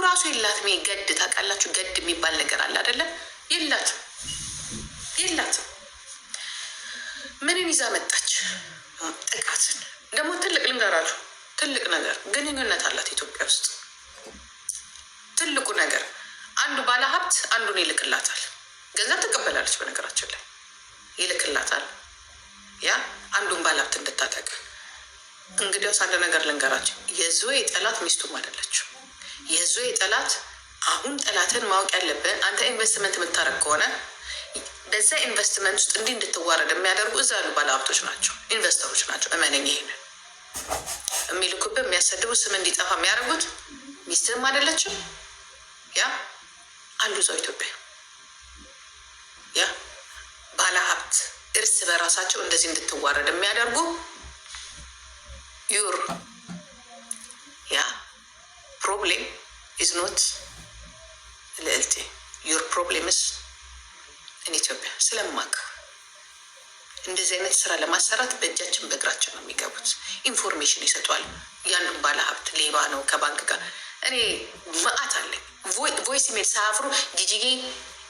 ራሱ የላትም። ገድ ታውቃላችሁ? ገድ የሚባል ነገር አለ አይደለ? የላትም። ምንን ይዛ መጣች? ጥቃትን። ደግሞ ትልቅ ልንገራችሁ፣ ትልቅ ነገር ግንኙነት አላት ኢትዮጵያ ውስጥ። ትልቁ ነገር አንዱ ባለሀብት አንዱን ይልክላታል። ገንዘብ ትቀበላለች፣ በነገራችን ላይ ይልክላታል። ያ አንዱን ባለሀብት እንድታጠቅ። እንግዲያውስ አንድ ነገር ልንገራችሁ፣ የዞዬ ጠላት ሚስቱም አይደለችው። የዞዬ ጠላት አሁን ጠላትን ማወቅ ያለብን አንተ ኢንቨስትመንት የምታደርግ ከሆነ በዛ ኢንቨስትመንት ውስጥ እንዲህ እንድትዋረድ የሚያደርጉ እዛ ያሉ ባለሀብቶች ናቸው፣ ኢንቨስተሮች ናቸው። እመነኝ። ይሄንን የሚልኩብህ የሚያሰድቡ ስም እንዲጠፋ የሚያደርጉት ሚስትህም አይደለችም። ያ አሉ እዛው ኢትዮጵያ ያ ባለሀብት እርስ በራሳቸው እንደዚህ እንድትዋረድ የሚያደርጉ ዩር ያ ፕሮብሌም ኢዝ ኖት ልዕልቴ ዩር ፕሮብሌምስ ኢትዮጵያ ስለማቅ እንደዚህ አይነት ስራ ለማሰራት በእጃችን በእግራችን ነው የሚገቡት። ኢንፎርሜሽን ይሰጧል። ያንዱን ባለሀብት ሌባ ነው ከባንክ ጋር እኔ መዓት አለኝ። ቮይስ ሜል ሳያፍሩ ጂጂጌ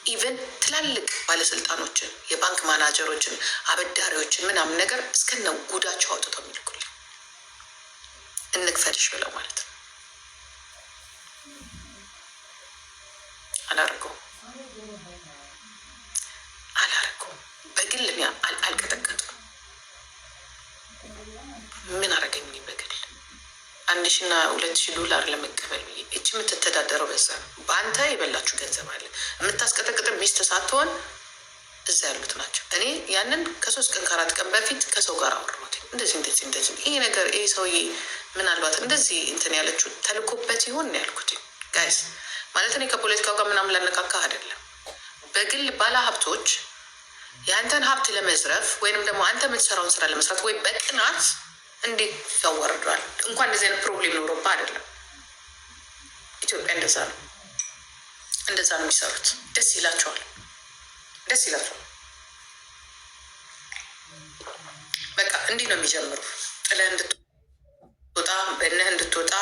ኢቨን ትላልቅ ባለስልጣኖችን፣ የባንክ ማናጀሮችን፣ አበዳሪዎችን ምናምን ነገር እስከነ ጉዳቸው አውጥተው የሚልኩልኝ እንክፈልሽ ብለው ማለት ነው። አላረገውም በግል አልቀጠቀጥም። ምን አረገኝ? በግል $1,000-2,000 ለመቀበል ብዬ እች የምትተዳደረው በዛ ነው። በአንተ የበላችሁ ገንዘብ አለ። የምታስቀጠቅጥ ሚስት ሳትሆን እዛ ያሉት ናቸው። እኔ ያንን ከ3 ቀን ከ4 ቀን በፊት ከሰው ጋር አወራሁት። እንደዚህ ይሄ ነገር ይሄ ሰውዬ ምናልባት እንደዚህ እንትን ያለችው ተልኮበት ይሆን ያልኩት ጋይስ ማለት እኔ ከፖለቲካው ጋር ምናምን ላነካካ አይደለም። በግል ባለ ሀብቶች የአንተን ሀብት ለመዝረፍ ወይንም ደግሞ አንተ የምትሰራውን ስራ ለመስራት ወይም በቅናት እንዴት ያዋርዷል? እንኳን እንደዚህ አይነት ፕሮብሌም ኖሮባ አይደለም። ኢትዮጵያ እንደዛ ነው የሚሰሩት። ደስ ይላቸዋል። በቃ እንዲህ ነው የሚጀምሩ። ጥለህ እንድትወጣ በእነህ እንድትወጣ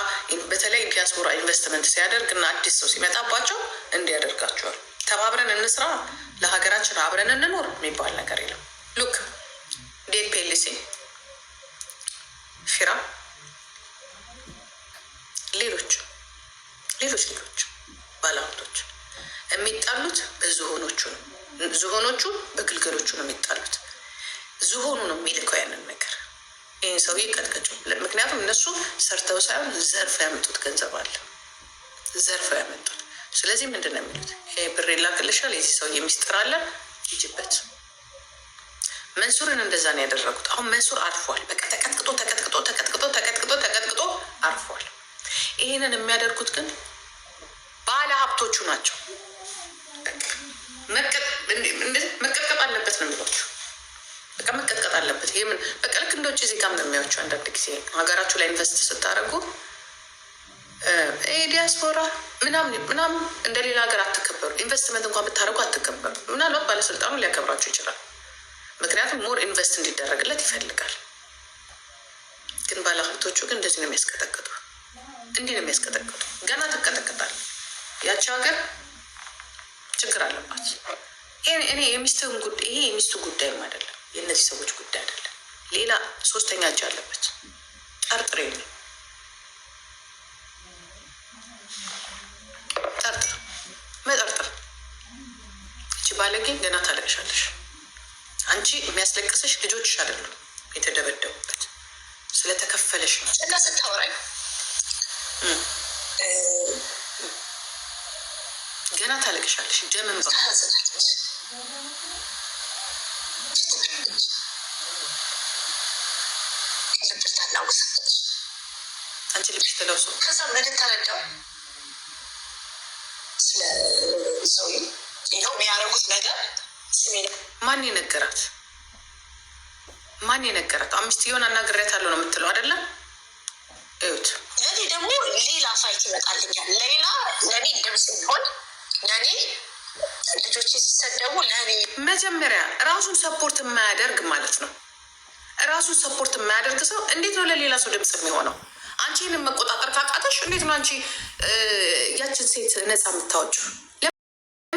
በተለይ ዲያስፖራ ኢንቨስትመንት ሲያደርግ እና አዲስ ሰው ሲመጣባቸው እንዲያደርጋቸዋል። ተባብረን እንስራ፣ ለሀገራችን አብረን እንኖር የሚባል ነገር የለም። ሉክ ዴት ፔሊሲ ፊራ ሌሎች ባለሀብቶች የሚጣሉት በዝሆኖቹ ነው። ዝሆኖቹ በግልገሎቹ ነው የሚጣሉት። ዝሆኑ ነው የሚልከው ያንን ነገር። ይህን ሰውዬ ቀጥቀጩ። ምክንያቱም እነሱ ሰርተው ሳይሆን ዘርፈው ያመጡት ገንዘብ አለ፣ ዘርፈው ያመጡት። ስለዚህ ምንድን ነው የሚሉት? ይሄ ብር ይላክልሻል፣ የዚህ ሰውዬ ሚስጥር አለ፣ ይጅበት። መንሱርን እንደዛ ነው ያደረጉት። አሁን መንሱር አርፏል። በቃ ተቀጥቅጦ አርፏል። ይህንን የሚያደርጉት ግን ባለ ሀብቶቹ ናቸው። መቀጥቀጥ አለበት ነው የሚሏቸው። በቃ መቀጥቀጥ አለበት። ይህ ምን በቃ ልክ እንደ ውጭ ዜጋም ነው የሚያቸው። አንዳንድ ጊዜ ሀገራችሁ ላይ ኢንቨስት ስታደርጉ ዲያስፖራ ምናምን እንደ ሌላ ሀገር አትከበሩ። ኢንቨስትመንት እንኳን ብታደርጉ አትከበሩ። ምናልባት ባለስልጣኑ ሊያከብራችሁ ይችላል። ምክንያቱም ሞር ኢንቨስት እንዲደረግለት ይፈልጋል። ግን ባለሀብቶቹ ግን እንደዚህ ነው የሚያስቀጠቅጡ። እንዲህ ነው የሚያስቀጠቅጡ። ገና ትቀጠቅጣል። ያቺ ሀገር ችግር አለባት። እኔ የሚስቱን ጉዳይ ይሄ የሚስቱ ጉዳይም አይደለም፣ የእነዚህ ሰዎች ጉዳይ አይደለም። ሌላ ሶስተኛ እጅ አለበት። ጠርጥሬ ነው መጠርጠር። እቺ ባለጌ ገና ታለቅሻለሽ። አንቺ የሚያስለቅስሽ ልጆችሽ አይደሉም የተደበደቡበት፣ ስለተከፈለሽ ነው። እና ስታወራኝ ገና ታለቅሻለሽ። ጀምን ባ አንቺ ልብሽ ተለብሶ ከዛ ምን ተረዳው ስለሰው ይኸው የሚያደርጉት ነገር ማን የነገራት? አምስትየውን አናግሬያታለሁ ነው የምትለው አይደለም? እዩት። ለእኔ ደግሞ ሌላ ፋይት ይመጣልኛል። ለእኔ ድምፅ ቢሆን ለእኔ ልጆች ሲሰደቡ ለእኔ መጀመሪያ ራሱን ሰፖርት የማያደርግ ማለት ነው። ራሱን ሰፖርት የማያደርግ ሰው እንዴት ነው ለሌላ ሰው ድምፅ የሚሆነው? አንቺ ይህንን መቆጣጠር ካቃተሽ እንዴት ነው አንቺ ያችን ሴት ነፃ የምታወጪው?